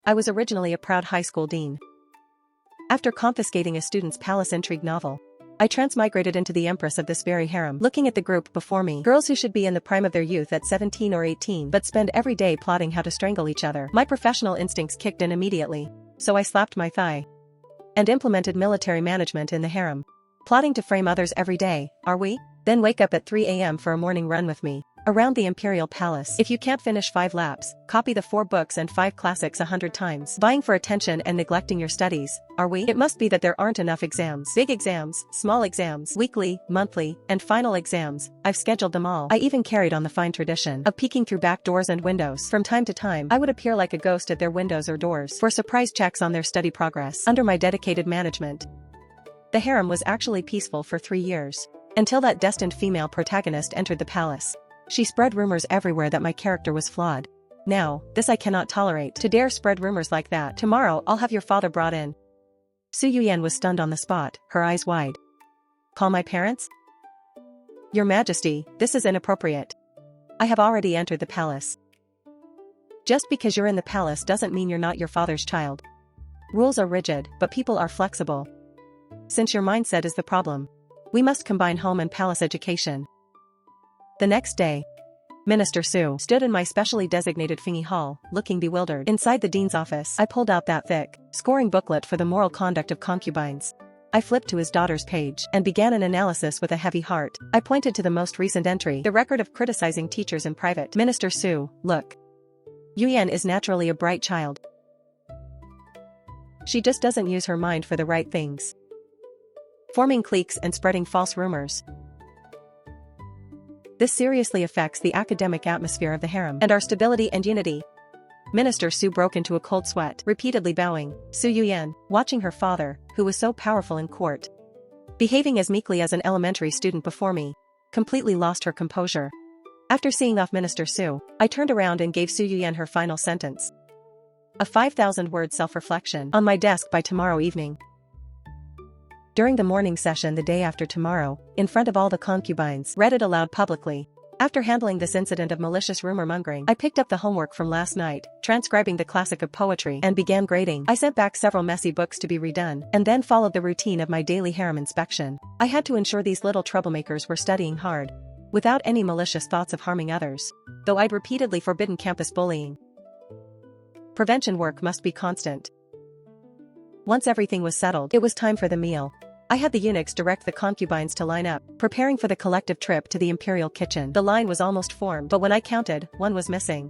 I was originally a proud high school dean. After confiscating a student's palace intrigue novel, I transmigrated into the empress of this very harem. Looking at the group before me, girls who should be in the prime of their youth at 17 or 18 but spend every day plotting how to strangle each other. My professional instincts kicked in immediately, so I slapped my thigh and implemented military management in the harem. Plotting to frame others every day, are we? Then wake up at 3 a.m. for a morning run with me around the imperial palace. If you can't finish 5 laps, copy the 4 books and 5 classics 100 times. Vying for attention and neglecting your studies, are we? It must be that there aren't enough exams. Big exams, small exams, weekly, monthly, and final exams. I've scheduled them all. I even carried on the fine tradition of peeking through back doors and windows. From time to time, I would appear like a ghost at their windows or doors for surprise checks on their study progress. Under my dedicated management, the harem was actually peaceful for 3 years, until that destined female protagonist entered the palace. She spread rumors everywhere that my character was flawed. Now, this I cannot tolerate. To dare spread rumors like that. Tomorrow I'll have your father brought in. Su Yuyan was stunned on the spot, her eyes wide. Call my parents? Your Majesty, this is inappropriate. I have already entered the palace. Just because you're in the palace doesn't mean you're not your father's child. Rules are rigid, but people are flexible. Since your mindset is the problem, we must combine home and palace education. The next day, Minister Su stood in my specially designated Fingy Hall, looking bewildered. Inside the dean's office, I pulled out that thick, scoring booklet for the moral conduct of concubines. I flipped to his daughter's page and began an analysis with a heavy heart. I pointed to the most recent entry, the record of criticizing teachers in private. Minister Su, look. Yuyan is naturally a bright child. She just doesn't use her mind for the right things. Forming cliques and spreading false rumors. This seriously affects the academic atmosphere of the harem and our stability and unity. Minister Su broke into a cold sweat, repeatedly bowing. Su Yuyan, watching her father, who was so powerful in court, behaving as meekly as an elementary student before me, completely lost her composure. After seeing off Minister Su, I turned around and gave Su Yuyan her final sentence. A 5,000-word self-reflection on my desk by tomorrow evening. During the morning session the day after tomorrow, in front of all the concubines, read it aloud publicly. After handling this incident of malicious rumor-mongering, I picked up the homework from last night, transcribing the classic of poetry, and began grading. I sent back several messy books to be redone, and then followed the routine of my daily harem inspection. I had to ensure these little troublemakers were studying hard, without any malicious thoughts of harming others, though I'd repeatedly forbidden campus bullying. Prevention work must be constant. Once everything was settled, it was time for the meal. I had the eunuchs direct the concubines to line up, preparing for the collective trip to the imperial kitchen. The line was almost formed, but when I counted, one was missing.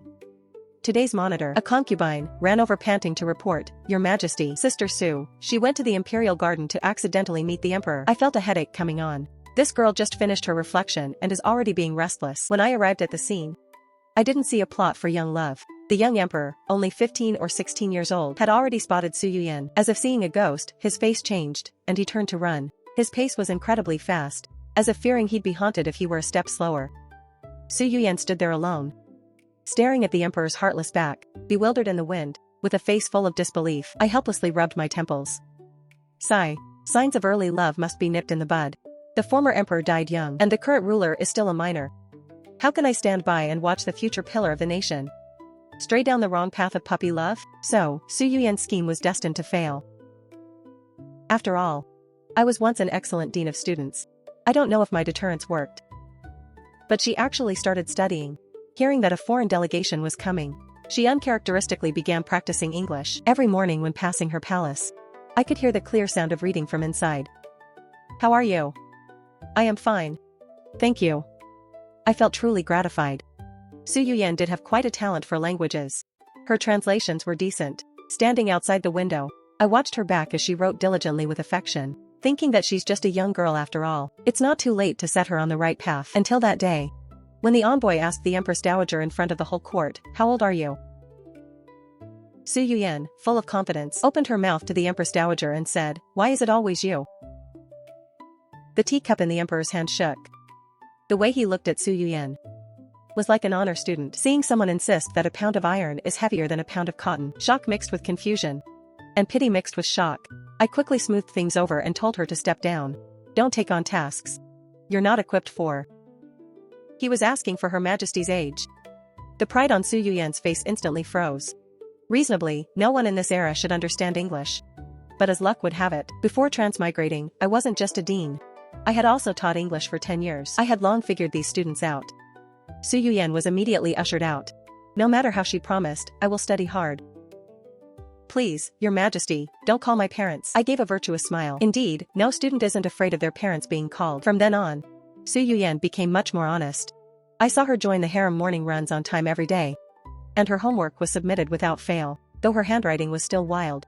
Today's monitor, a concubine, ran over panting to report, Your Majesty, Sister Su, she went to the imperial garden to accidentally meet the emperor. I felt a headache coming on. This girl just finished her reflection and is already being restless. When I arrived at the scene, I didn't see a plot for young love. The young emperor, only 15 or 16 years old, had already spotted Su Yuyan. As if seeing a ghost, his face changed, and he turned to run. His pace was incredibly fast, as if fearing he'd be haunted if he were a step slower. Su Yuyan stood there alone, staring at the emperor's heartless back, bewildered in the wind, with a face full of disbelief. I helplessly rubbed my temples. Sigh. Signs of early love must be nipped in the bud. The former emperor died young, and the current ruler is still a minor. How can I stand by and watch the future pillar of the nation stray down the wrong path of puppy love? So, Su Yuyan's scheme was destined to fail. After all, I was once an excellent dean of students. I don't know if my deterrence worked. But she actually started studying. Hearing that a foreign delegation was coming, she uncharacteristically began practicing English. Every morning when passing her palace, I could hear the clear sound of reading from inside. How are you? I am fine. Thank you. I felt truly gratified. Su Yuyan did have quite a talent for languages. Her translations were decent. Standing outside the window, I watched her back as she wrote diligently with affection, thinking that she's just a young girl after all. It's not too late to set her on the right path. Until that day, when the envoy asked the Empress Dowager in front of the whole court, How old are you? Su Yuyan, full of confidence, opened her mouth to the Empress Dowager and said, Why is it always you? The teacup in the emperor's hand shook. The way he looked at Su Yuyan was like an honor student seeing someone insist that a pound of iron is heavier than a pound of cotton. Shock mixed with confusion, and pity mixed with shock. I quickly smoothed things over and told her to step down. Don't take on tasks you're not equipped for. He was asking for Her Majesty's age. The pride on Su Yuyan's face instantly froze. Reasonably, no one in this era should understand English. But as luck would have it, before transmigrating, I wasn't just a dean. I had also taught English for 10 years. I had long figured these students out. Su Yuyan was immediately ushered out. No matter how she promised, I will study hard. Please, Your Majesty, don't call my parents. I gave a virtuous smile. Indeed, no student isn't afraid of their parents being called. From then on, Su Yuyan became much more honest. I saw her join the harem morning runs on time every day. And her homework was submitted without fail, though her handwriting was still wild.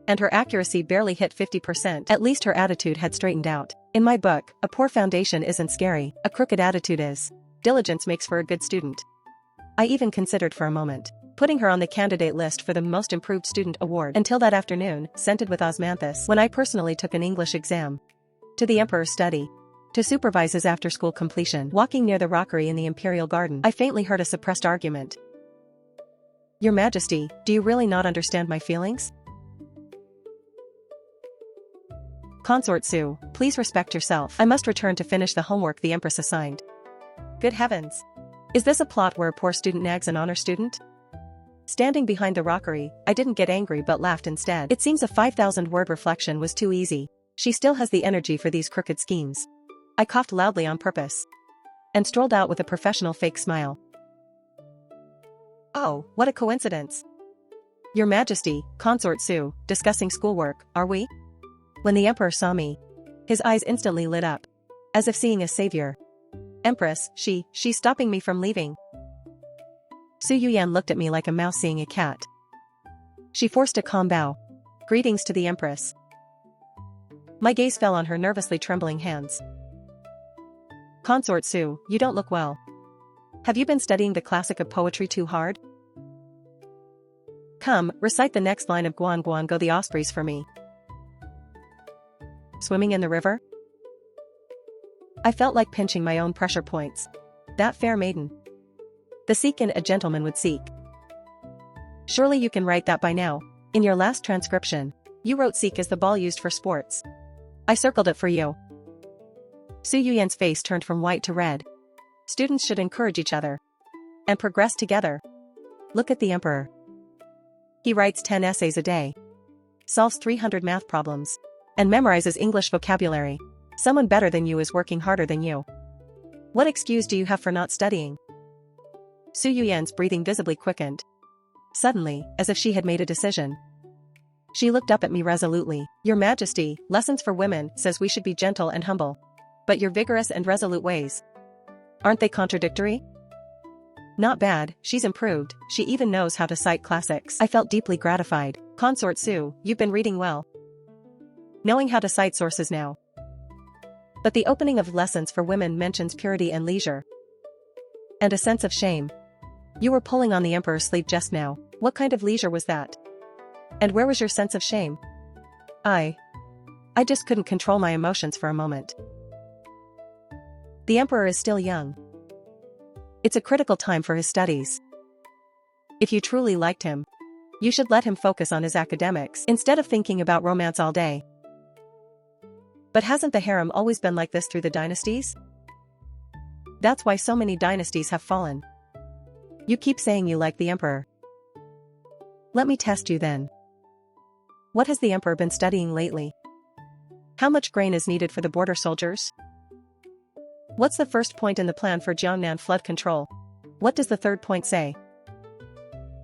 And her accuracy barely hit 50%. At least her attitude had straightened out. In my book, a poor foundation isn't scary, a crooked attitude is. Diligence makes for a good student. I even considered for a moment putting her on the candidate list for the Most Improved Student Award until that afternoon, scented with osmanthus, when I personally took an English exam. To the Emperor's study. To supervise his after-school completion. Walking near the rockery in the Imperial Garden, I faintly heard a suppressed argument. Your Majesty, do you really not understand my feelings? Consort Su, please respect yourself. I must return to finish the homework the Empress assigned. Good heavens! Is this a plot where a poor student nags an honor student? Standing behind the rockery, I didn't get angry but laughed instead. It seems a 5,000-word reflection was too easy. She still has the energy for these crooked schemes. I coughed loudly on purpose. And strolled out with a professional fake smile. Oh, what a coincidence. Your Majesty, Consort Su, discussing schoolwork, are we? When the Emperor saw me, his eyes instantly lit up. As if seeing a savior. Empress, she's stopping me from leaving. Su Yuyan looked at me like a mouse seeing a cat. She forced a calm bow. Greetings to the Empress. My gaze fell on her nervously trembling hands. Consort Su, you don't look well. Have you been studying the classic of poetry too hard? Come, recite the next line of Guan Guan Go the Ospreys for me. Swimming in the river? I felt like pinching my own pressure points. That fair maiden. The seek in a gentleman would seek. Surely you can write that by now. In your last transcription, you wrote seek as the ball used for sports. I circled it for you. Su Yuyan's face turned from white to red. Students should encourage each other. And progress together. Look at the Emperor. He writes 10 essays a day. Solves 300 math problems. And memorizes English vocabulary. Someone better than you is working harder than you. What excuse do you have for not studying? Su Yuyan's breathing visibly quickened. Suddenly, as if she had made a decision. She looked up at me resolutely. Your Majesty, Lessons for Women says we should be gentle and humble. But your vigorous and resolute ways. Aren't they contradictory? Not bad, she's improved, she even knows how to cite classics. I felt deeply gratified. Consort Su, you've been reading well. Knowing how to cite sources now. But the opening of Lessons for Women mentions purity and leisure. And a sense of shame. You were pulling on the Emperor's sleeve just now. What kind of leisure was that? And where was your sense of shame? I just couldn't control my emotions for a moment. The Emperor is still young. It's a critical time for his studies. If you truly liked him, you should let him focus on his academics instead of thinking about romance all day. But hasn't the harem always been like this through the dynasties? That's why so many dynasties have fallen. You keep saying you like the Emperor. Let me test you then. What has the Emperor been studying lately? How much grain is needed for the border soldiers? What's the first point in the plan for Jiangnan flood control? What does the third point say?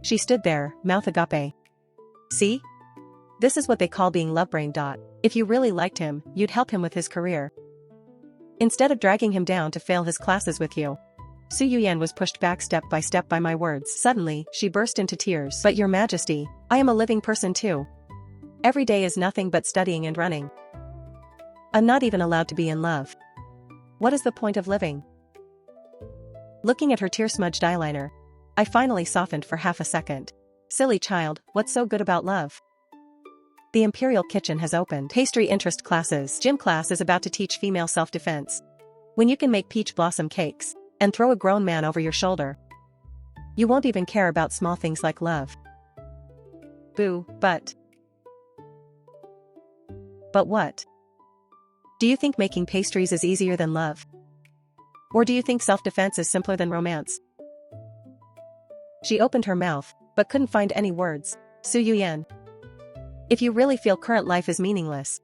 She stood there, mouth agape. See? This is what they call being love-brain. If you really liked him, you'd help him with his career. Instead of dragging him down to fail his classes with you. Su Yuyan was pushed back step by my words. Suddenly, she burst into tears. But Your Majesty, I am a living person too. Every day is nothing but studying and running. I'm not even allowed to be in love. What is the point of living? Looking at her tear-smudged eyeliner, I finally softened for half a second. Silly child, what's so good about love? The Imperial Kitchen has opened pastry interest classes. Gym class is about to teach female self-defense. When you can make peach blossom cakes and throw a grown man over your shoulder, you won't even care about small things like love. Boo, but what? Do you think making pastries is easier than love? Or do you think self-defense is simpler than romance? She opened her mouth, but couldn't find any words. Su Yuyan. If you really feel current life is meaningless,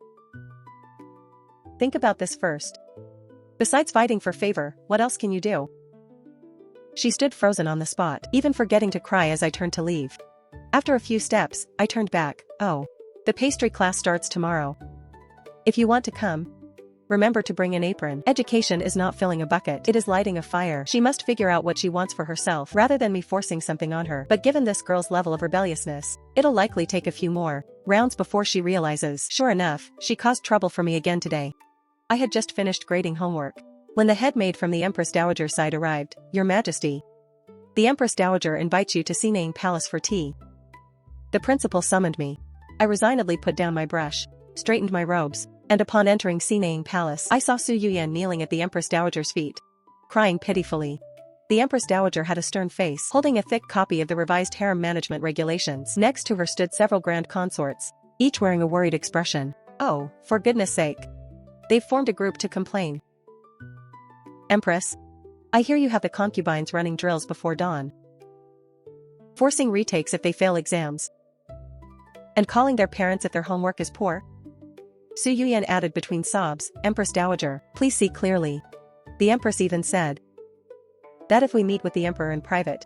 think about this first. Besides fighting for favor, what else can you do? She stood frozen on the spot, even forgetting to cry as I turned to leave. After a few steps, I turned back. Oh. The pastry class starts tomorrow. If you want to come, remember to bring an apron. Education is not filling a bucket, it is lighting a fire. She must figure out what she wants for herself rather than me forcing something on her. But given this girl's level of rebelliousness, it'll likely take a few more rounds before she realizes. Sure enough, she caused trouble for me again today. I had just finished grading homework when the head maid from the Empress Dowager side arrived. Your Majesty, the Empress Dowager invites you to Sinang Palace for tea. The principal summoned me. I resignedly put down my brush, straightened my robes, and upon entering Sinang Palace, I saw Su Yuyan kneeling at the Empress Dowager's feet, crying pitifully. The Empress Dowager had a stern face, holding a thick copy of the revised harem management regulations. Next to her stood several grand consorts, each wearing a worried expression. Oh, for goodness sake. They've formed a group to complain. Empress, I hear you have the concubines running drills before dawn, forcing retakes if they fail exams, and calling their parents if their homework is poor. Su Yuyan added between sobs, Empress Dowager, please see clearly. The Empress even said that if we meet with the Emperor in private,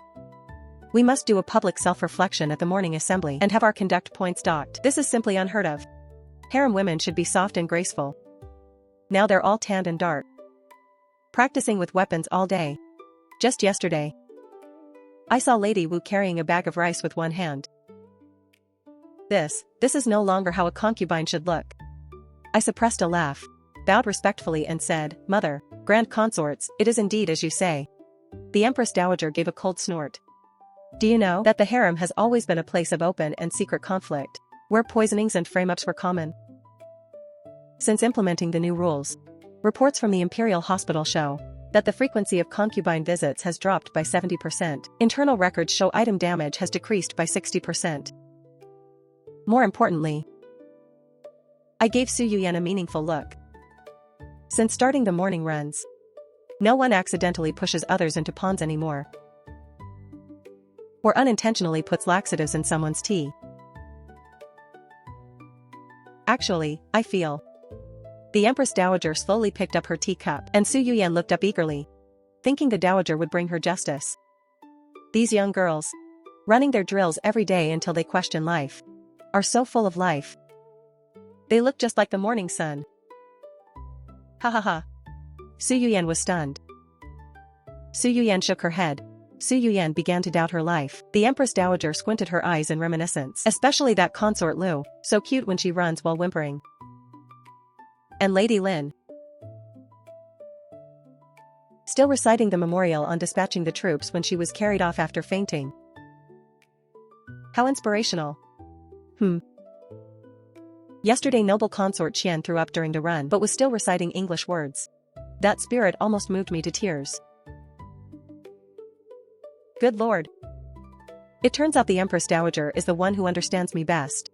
we must do a public self-reflection at the morning assembly and have our conduct points docked. This is simply unheard of. Harem women should be soft and graceful. Now they're all tanned and dark, practicing with weapons all day. Just yesterday, I saw Lady Wu carrying a bag of rice with one hand. This is no longer how a concubine should look. I suppressed a laugh, bowed respectfully and said, Mother, grand consorts, it is indeed as you say. The Empress Dowager gave a cold snort. Do you know that the harem has always been a place of open and secret conflict, where poisonings and frame-ups were common? Since implementing the new rules, reports from the Imperial Hospital show that the frequency of concubine visits has dropped by 70%. Internal records show item damage has decreased by 60%. More importantly, I gave Su Yuyan a meaningful look. Since starting the morning runs, no one accidentally pushes others into ponds anymore, or unintentionally puts laxatives in someone's tea. Actually, I feel. The Empress Dowager slowly picked up her teacup, and Su Yuyan looked up eagerly, thinking the Dowager would bring her justice. These young girls, running their drills every day until they question life, are so full of life. They look just like the morning sun. Ha ha ha. Su Yuyan was stunned. Su Yuyan shook her head. Su Yuyan began to doubt her life. The Empress Dowager squinted her eyes in reminiscence, especially that consort Lu, so cute when she runs while whimpering. And Lady Lin, still reciting the memorial on dispatching the troops when she was carried off after fainting. How inspirational. Yesterday noble consort Qian threw up during the run but was still reciting English words. That spirit almost moved me to tears. Good Lord. It turns out the Empress Dowager is the one who understands me best.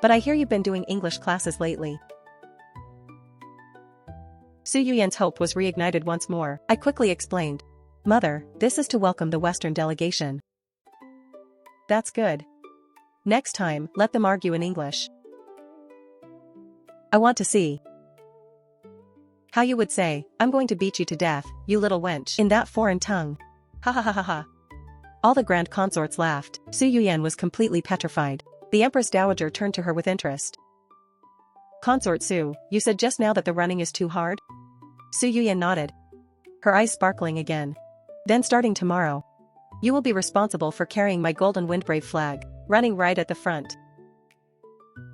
But I hear you've been doing English classes lately. Su Yuyan's hope was reignited once more. I quickly explained. Mother, this is to welcome the Western delegation. That's good. Next time, let them argue in English. I want to see how you would say, I'm going to beat you to death, you little wench, in that foreign tongue. Ha ha ha ha ha. All the grand consorts laughed. Su Yuyan was completely petrified. The Empress Dowager turned to her with interest. Consort Su, you said just now that the running is too hard? Su Yuyan nodded, her eyes sparkling again. Then starting tomorrow, you will be responsible for carrying my golden windbrave flag, running right at the front.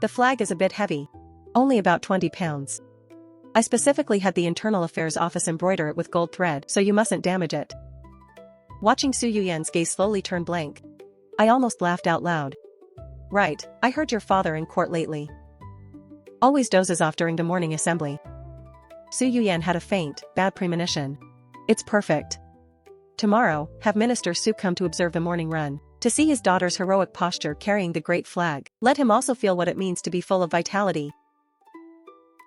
The flag is a bit heavy, only about 20 pounds. I specifically had the Internal Affairs Office embroider it with gold thread, so you mustn't damage it. Watching Su Yuyan's gaze slowly turn blank, I almost laughed out loud. Right, I heard your father in court lately always dozes off during the morning assembly. Su Yuyan had a faint, bad premonition. It's perfect. Tomorrow, have Minister Su come to observe the morning run, to see his daughter's heroic posture carrying the great flag. Let him also feel what it means to be full of vitality.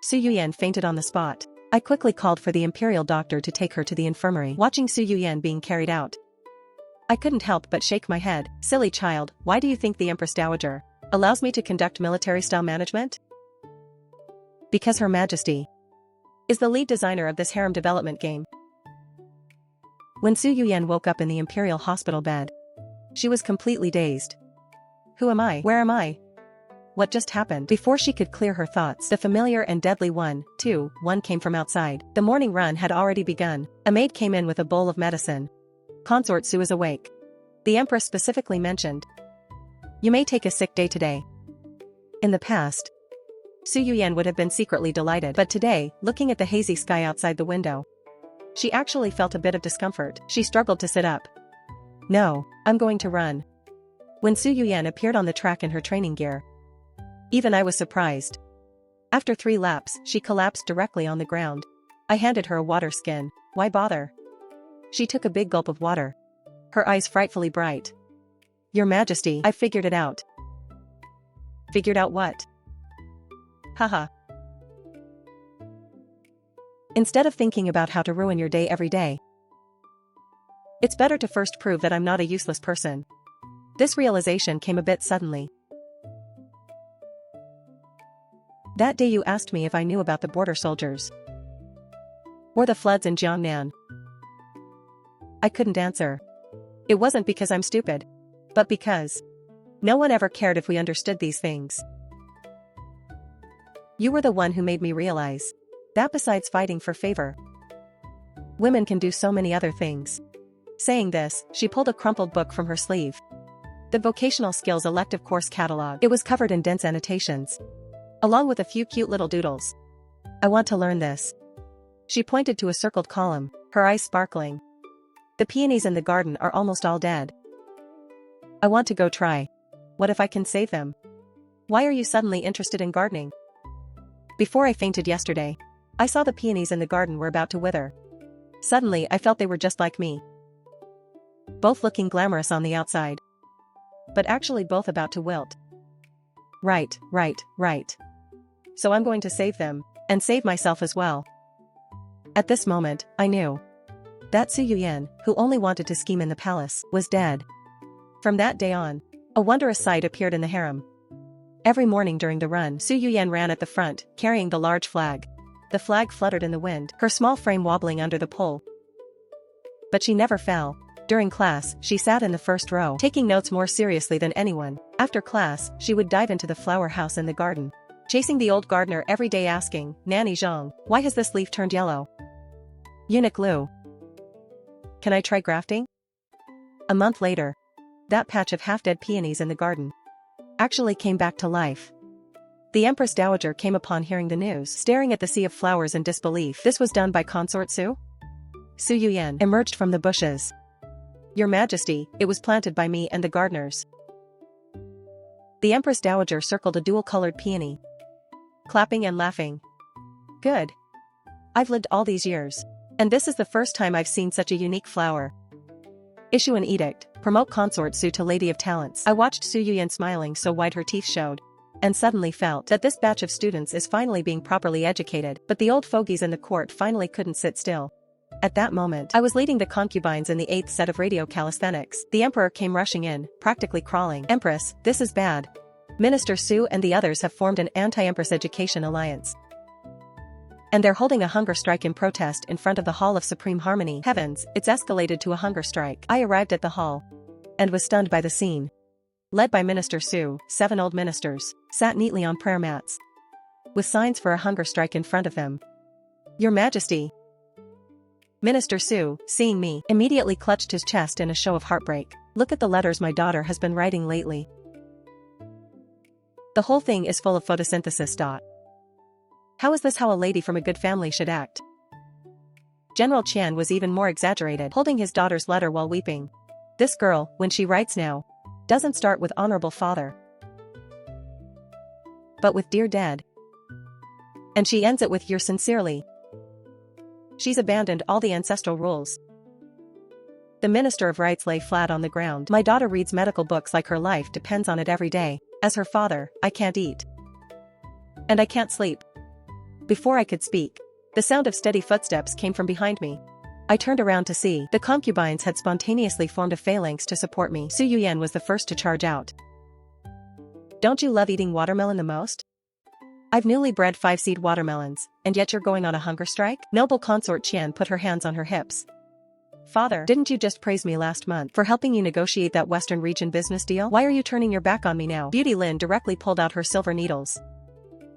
Su Yuyan fainted on the spot. I quickly called for the imperial doctor to take her to the infirmary. Watching Su Yuyan being carried out, I couldn't help but shake my head. Silly child, why do you think the Empress Dowager allows me to conduct military-style management? Because Her Majesty is the lead designer of this harem development game. When Su Yuyan woke up in the Imperial Hospital bed, she was completely dazed. Who am I? Where am I? What just happened? Before she could clear her thoughts, the familiar and deadly 1-2-1 came from outside. The morning run had already begun. A maid came in with a bowl of medicine. Consort Su is awake. The Empress specifically mentioned, "You may take a sick day today." In the past, Su Yuyan would have been secretly delighted, but today, looking at the hazy sky outside the window, she actually felt a bit of discomfort. She struggled to sit up. "No, I'm going to run." When Su Yuyan appeared on the track in her training gear, even I was surprised. After 3 laps, she collapsed directly on the ground. I handed her a water skin. Why bother? She took a big gulp of water. Her eyes frightfully bright. "Your Majesty, I figured it out." Figured out what? Haha. Instead of thinking about how to ruin your day every day, it's better to first prove that I'm not a useless person. This realization came a bit suddenly. That day you asked me if I knew about the border soldiers or the floods in Jiangnan. I couldn't answer. It wasn't because I'm stupid, but because no one ever cared if we understood these things. You were the one who made me realize that besides fighting for favor, women can do so many other things. Saying this, she pulled a crumpled book from her sleeve. The Vocational Skills Elective Course Catalog. It was covered in dense annotations, along with a few cute little doodles. "I want to learn this." She pointed to a circled column, her eyes sparkling. "The peonies in the garden are almost all dead. I want to go try. What if I can save them?" "Why are you suddenly interested in gardening?" "Before I fainted yesterday, I saw the peonies in the garden were about to wither. Suddenly I felt they were just like me. Both looking glamorous on the outside, but actually both about to wilt. Right. So I'm going to save them, and save myself as well." At this moment, I knew that Su Yuyan, who only wanted to scheme in the palace, was dead. From that day on, a wondrous sight appeared in the harem. Every morning during the run, Su Yuyan ran at the front, carrying the large flag. The flag fluttered in the wind, her small frame wobbling under the pole. But she never fell. During class, she sat in the first row, taking notes more seriously than anyone. After class, she would dive into the flower house in the garden, chasing the old gardener every day asking, "Nanny Zhang, why has this leaf turned yellow? Eunuch Lu, can I try grafting?" A month later, that patch of half-dead peonies in the garden actually came back to life. The Empress Dowager came upon hearing the news, staring at the sea of flowers in disbelief. "This was done by Consort Su?" Su Yuyan emerged from the bushes. "Your Majesty, it was planted by me and the gardeners." The Empress Dowager circled a dual-colored peony, clapping and laughing. "Good. I've lived all these years, and this is the first time I've seen such a unique flower. Issue an edict, promote Consort Su to Lady of Talents." I watched Su Yuyan smiling so wide her teeth showed, and suddenly felt that this batch of students is finally being properly educated. But the old fogies in the court finally couldn't sit still. At that moment, I was leading the concubines in the 8th set of radio calisthenics. The emperor came rushing in, practically crawling. "Empress, this is bad. Minister Su and the others have formed an anti-Empress education alliance, and they're holding a hunger strike in protest in front of the Hall of Supreme Harmony." Heavens, it's escalated to a hunger strike. I arrived at the hall and was stunned by the scene. Led by Minister Su, 7 old ministers sat neatly on prayer mats, with signs for a hunger strike in front of them. "Your Majesty." Minister Su, seeing me, immediately clutched his chest in a show of heartbreak. "Look at the letters my daughter has been writing lately. The whole thing is full of photosynthesis. How is this how a lady from a good family should act?" General Qian was even more exaggerated, holding his daughter's letter while weeping. "This girl, when she writes now, doesn't start with honorable father, but with dear dad. And she ends it with yours sincerely. She's abandoned all the ancestral rules." The Minister of Rights lay flat on the ground. "My daughter reads medical books like her life depends on it every day. As her father, I can't eat. And I can't sleep." Before I could speak, the sound of steady footsteps came from behind me. I turned around to see the concubines had spontaneously formed a phalanx to support me. Su Yuyan was the first to charge out. Don't you love eating watermelon the most? I've newly bred 5-seed watermelons, and yet you're going on a hunger strike? Noble consort Qian put her hands on her hips. Father, didn't you just praise me last month for helping you negotiate that Western region business deal? Why are you turning your back on me now? Beauty Lin directly pulled out her silver needles.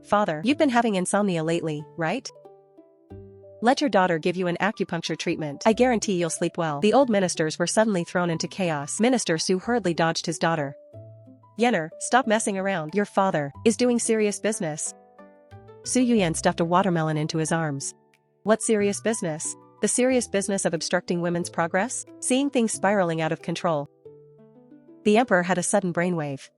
Father, you've been having insomnia lately, right? Let your daughter give you an acupuncture treatment. I guarantee you'll sleep well. The old ministers were suddenly thrown into chaos. Minister Su hurriedly dodged his daughter. Yenner, stop messing around. Your father is doing serious business. Su Yuyan stuffed a watermelon into his arms. What serious business? The serious business of obstructing women's progress? Seeing things spiraling out of control. The emperor had a sudden brainwave.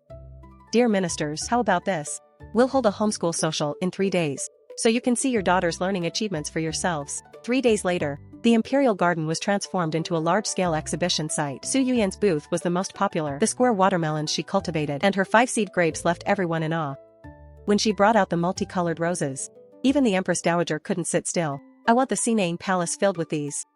Dear ministers, how about this? We'll hold a homeschool social in 3 days, so you can see your daughter's learning achievements for yourselves. 3 days later, the imperial garden was transformed into a large-scale exhibition site. Su Yuyan's booth was the most popular. The square watermelons she cultivated and her 5-seed grapes left everyone in awe. When she brought out the multicolored roses, even the Empress Dowager couldn't sit still. I want the Sinane Palace filled with these.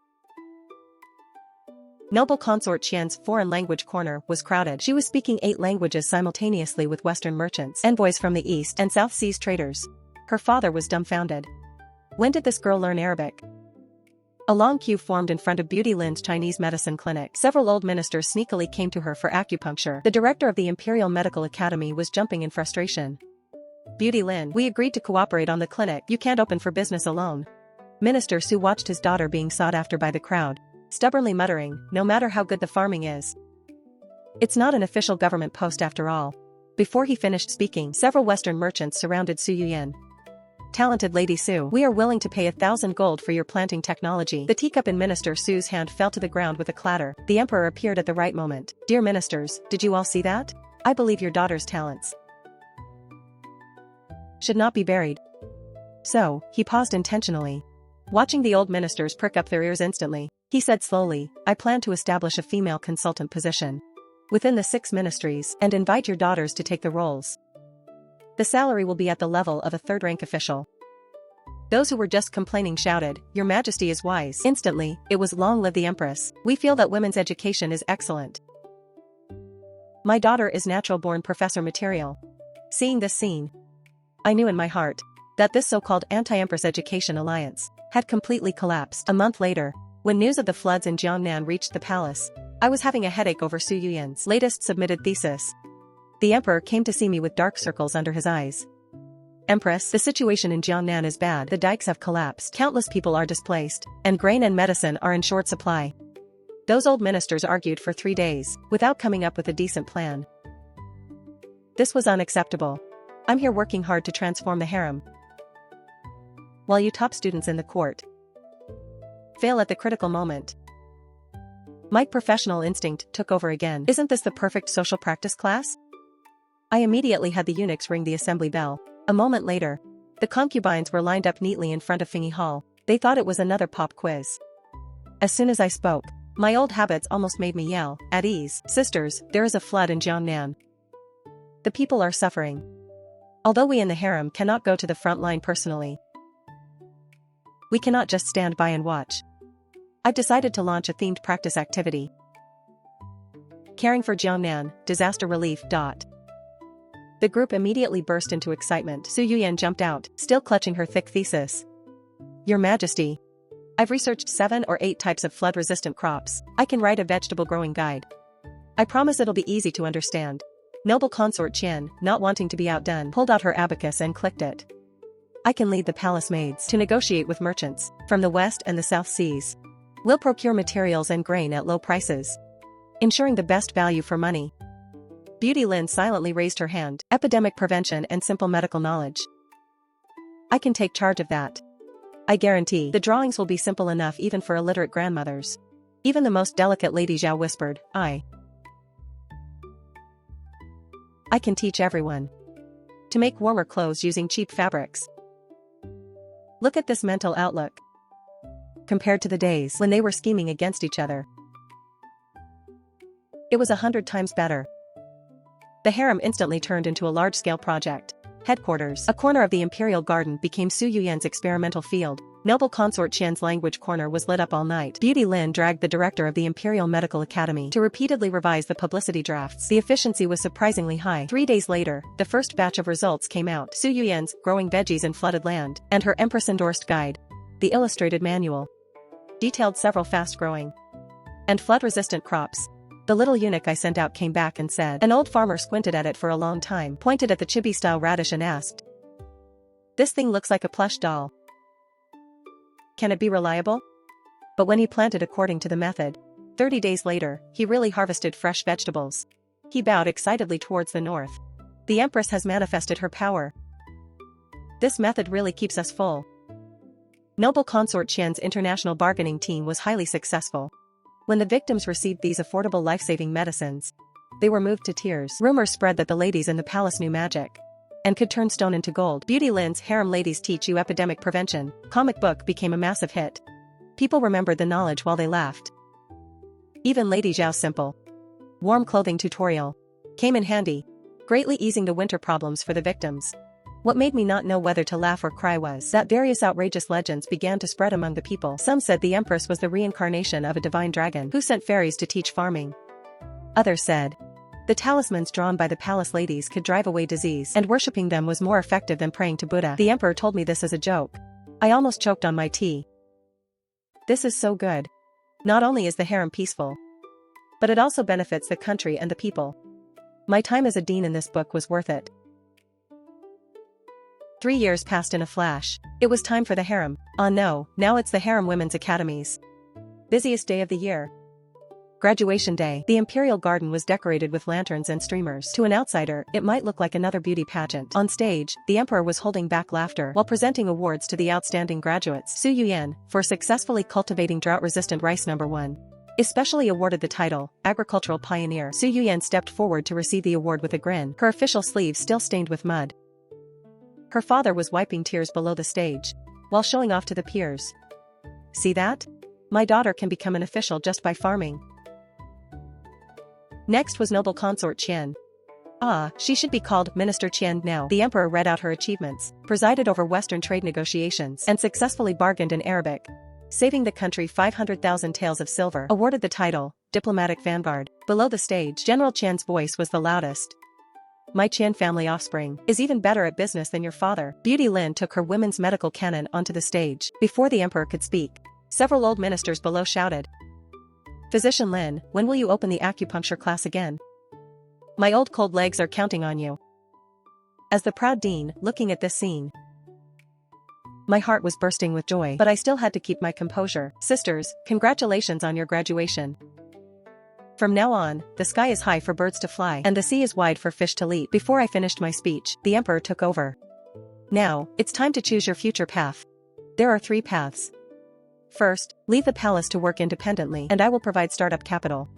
Noble consort Qian's foreign language corner was crowded. She was speaking 8 languages simultaneously with Western merchants, envoys from the East and South Seas traders. Her father was dumbfounded. When did this girl learn Arabic? A long queue formed in front of Beauty Lin's Chinese medicine clinic. Several old ministers sneakily came to her for acupuncture. The director of the Imperial Medical Academy was jumping in frustration. Beauty Lin, we agreed to cooperate on the clinic. You can't open for business alone. Minister Su watched his daughter being sought after by the crowd, stubbornly muttering, no matter how good the farming is. It's not an official government post after all. Before he finished speaking, several Western merchants surrounded Su Yuyan. Talented Lady Su, we are willing to pay 1,000 gold for your planting technology. The teacup in Minister Su's hand fell to the ground with a clatter. The emperor appeared at the right moment. Dear ministers, did you all see that? I believe your daughter's talents should not be buried. So, he paused intentionally. Watching the old ministers prick up their ears instantly, he said slowly, I plan to establish a female consultant position within the 6 ministries and invite your daughters to take the roles. The salary will be at the level of a 3rd-rank official. Those who were just complaining shouted, Your Majesty is wise. Instantly, it was long live the Empress. We feel that women's education is excellent. My daughter is natural-born professor material. Seeing this scene, I knew in my heart that this so-called anti-Empress education alliance had completely collapsed. A month later, when news of the floods in Jiangnan reached the palace, I was having a headache over Su Yuyan's latest submitted thesis. The emperor came to see me with dark circles under his eyes. Empress, the situation in Jiangnan is bad. The dikes have collapsed. Countless people are displaced, and grain and medicine are in short supply. Those old ministers argued for 3 days, without coming up with a decent plan. This was unacceptable. I'm here working hard to transform the harem, while you top students in the court fail at the critical moment. My professional instinct took over again. Isn't this the perfect social practice class? I immediately had the eunuchs ring the assembly bell. A moment later, the concubines were lined up neatly in front of Fingyi Hall. They thought it was another pop quiz. As soon as I spoke, my old habits almost made me yell, at ease. Sisters, there is a flood in Jiangnan. The people are suffering. Although we in the harem cannot go to the front line personally, we cannot just stand by and watch. I've decided to launch a themed practice activity. Caring for Jiangnan, disaster relief. The group immediately burst into excitement. Su Yuyan jumped out, still clutching her thick thesis. Your Majesty, I've researched 7 or 8 types of flood-resistant crops. I can write a vegetable growing guide. I promise it'll be easy to understand. Noble consort Qian, not wanting to be outdone, pulled out her abacus and clicked it. I can lead the palace maids to negotiate with merchants from the West and the South Seas. We'll procure materials and grain at low prices, ensuring the best value for money. Beauty Lin silently raised her hand. Epidemic prevention and simple medical knowledge. I can take charge of that. I guarantee the drawings will be simple enough even for illiterate grandmothers. Even the most delicate Lady Zhao whispered, I can teach everyone to make warmer clothes using cheap fabrics. Look at this mental outlook, compared to the days when they were scheming against each other. It was 100 times better. The harem instantly turned into a large-scale project. Headquarters, a corner of the imperial garden, became Su Yuyan's experimental field. Noble consort Qian's language corner was lit up all night. Beauty Lin dragged the director of the Imperial Medical Academy to repeatedly revise the publicity drafts. The efficiency was surprisingly high. 3 days later, the first batch of results came out. Su Yuyan's Growing Veggies in Flooded Land and her Empress-endorsed guide, the illustrated manual, detailed several fast-growing and flood-resistant crops. The little eunuch I sent out came back and said. An old farmer squinted at it for a long time, pointed at the chibi-style radish and asked, "This thing looks like a plush doll. Can it be reliable?" But when he planted according to the method, 30 days later, he really harvested fresh vegetables. He bowed excitedly towards the north. The Empress has manifested her power. This method really keeps us full. Noble consort Qian's international bargaining team was highly successful. When the victims received these affordable life-saving medicines, they were moved to tears. Rumors spread that the ladies in the palace knew magic and could turn stone into gold. Beauty Lin's Harem Ladies Teach You Epidemic Prevention comic book became a massive hit. People remembered the knowledge while they laughed. Even Lady Zhao's simple, warm clothing tutorial came in handy, greatly easing the winter problems for the victims. What made me not know whether to laugh or cry was that various outrageous legends began to spread among the people. Some said the Empress was the reincarnation of a divine dragon who sent fairies to teach farming. Others said the talismans drawn by the palace ladies could drive away disease, and worshipping them was more effective than praying to Buddha. The emperor told me this as a joke. I almost choked on my tea. This is so good. Not only is the harem peaceful, but it also benefits the country and the people. My time as a dean in this book was worth it. 3 years passed in a flash. It was time for the harem. Oh no, now it's the Harem Women's Academies. Busiest day of the year. Graduation day. The Imperial Garden was decorated with lanterns and streamers. To an outsider, it might look like another beauty pageant. On stage, the emperor was holding back laughter while presenting awards to the outstanding graduates. Su Yuyan, for successfully cultivating drought-resistant rice #1, especially awarded the title, Agricultural Pioneer. Su Yuyan stepped forward to receive the award with a grin, her official sleeve still stained with mud. Her father was wiping tears below the stage, while showing off to the peers. See that? My daughter can become an official just by farming. Next was noble consort Qian. Ah, she should be called Minister Qian now. The emperor read out her achievements, presided over Western trade negotiations, and successfully bargained in Arabic, saving the country 500,000 taels of silver. Awarded the title, Diplomatic Vanguard. Below the stage, General Qian's voice was the loudest. My Qian family offspring is even better at business than your father. Beauty Lin took her women's medical cannon onto the stage. Before the emperor could speak, several old ministers below shouted, Physician Lin, when will you open the acupuncture class again? My old cold legs are counting on you. As the proud dean, looking at this scene, my heart was bursting with joy, but I still had to keep my composure. Sisters, congratulations on your graduation. From now on, the sky is high for birds to fly, and the sea is wide for fish to leap. Before I finished my speech, the emperor took over. Now, it's time to choose your future path. There are 3 paths. First, leave the palace to work independently, and I will provide startup capital.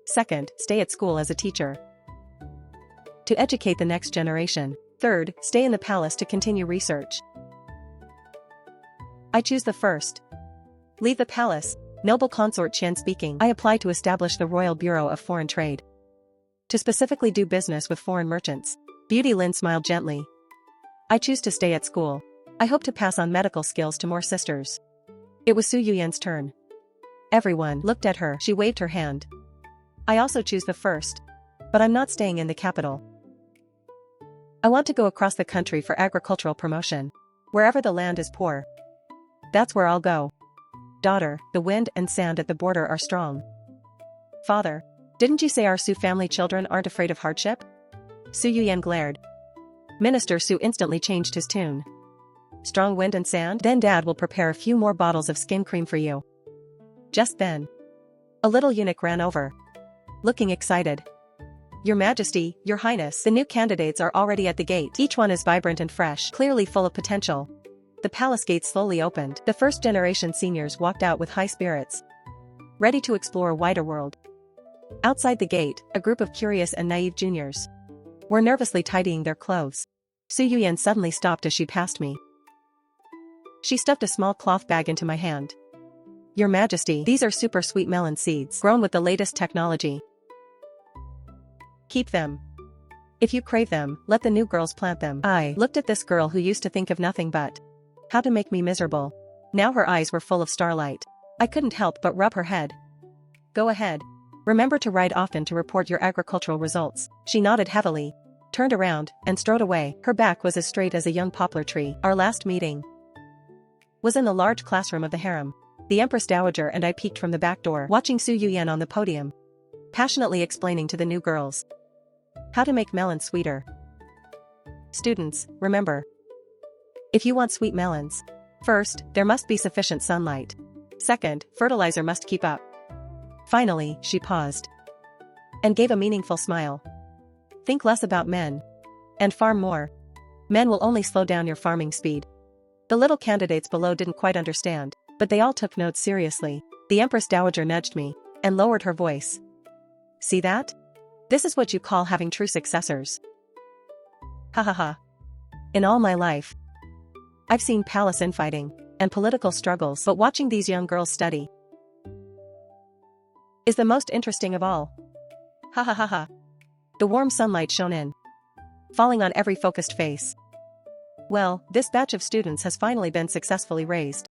Second, stay at school as a teacher to educate the next generation. Third, stay in the palace to continue research. I choose the first. Leave the palace. Noble consort Qian speaking. I apply to establish the Royal Bureau of Foreign Trade to specifically do business with foreign merchants. Beauty Lin smiled gently. I choose to stay at school. I hope to pass on medical skills to more sisters. It was Su Yuyan's turn. Everyone looked at her. She waved her hand. I also choose the first. But I'm not staying in the capital. I want to go across the country for agricultural promotion. Wherever the land is poor, that's where I'll go. Daughter, the wind and sand at the border are strong. Father, didn't you say our Su family children aren't afraid of hardship? Su Yuyan glared. Minister Su instantly changed his tune. Strong wind and sand? Then Dad will prepare a few more bottles of skin cream for you. Just then, a little eunuch ran over, looking excited. Your Majesty, Your Highness, the new candidates are already at the gate. Each one is vibrant and fresh, clearly full of potential. The palace gate slowly opened. The first-generation seniors walked out with high spirits, ready to explore a wider world. Outside the gate, a group of curious and naive juniors were nervously tidying their clothes. Su Yuyan suddenly stopped as she passed me. She stuffed a small cloth bag into my hand. Your Majesty, these are super sweet melon seeds, grown with the latest technology. Keep them. If you crave them, let the new girls plant them. I looked at this girl who used to think of nothing but How to make me miserable. Now her eyes were full of starlight. I couldn't help but rub her head. Go ahead. Remember to write often to report your agricultural results. She nodded heavily, turned around, and strode away. Her back was as straight as a young poplar tree. Our last meeting was in the large classroom of the harem. The Empress Dowager and I peeked from the back door, watching Su Yuyen on the podium, passionately explaining to the new girls how to make melons sweeter. Students, remember, if you want sweet melons, first, there must be sufficient sunlight. Second, fertilizer must keep up. Finally, she paused and gave a meaningful smile. Think less about men and farm more. Men will only slow down your farming speed. The little candidates below didn't quite understand, but they all took notes seriously. The Empress Dowager nudged me and lowered her voice. See that? This is what you call having true successors. Ha ha ha. In all my life, I've seen palace infighting and political struggles, but watching these young girls study is the most interesting of all. Ha ha ha ha. The warm sunlight shone in, falling on every focused face. Well, this batch of students has finally been successfully raised.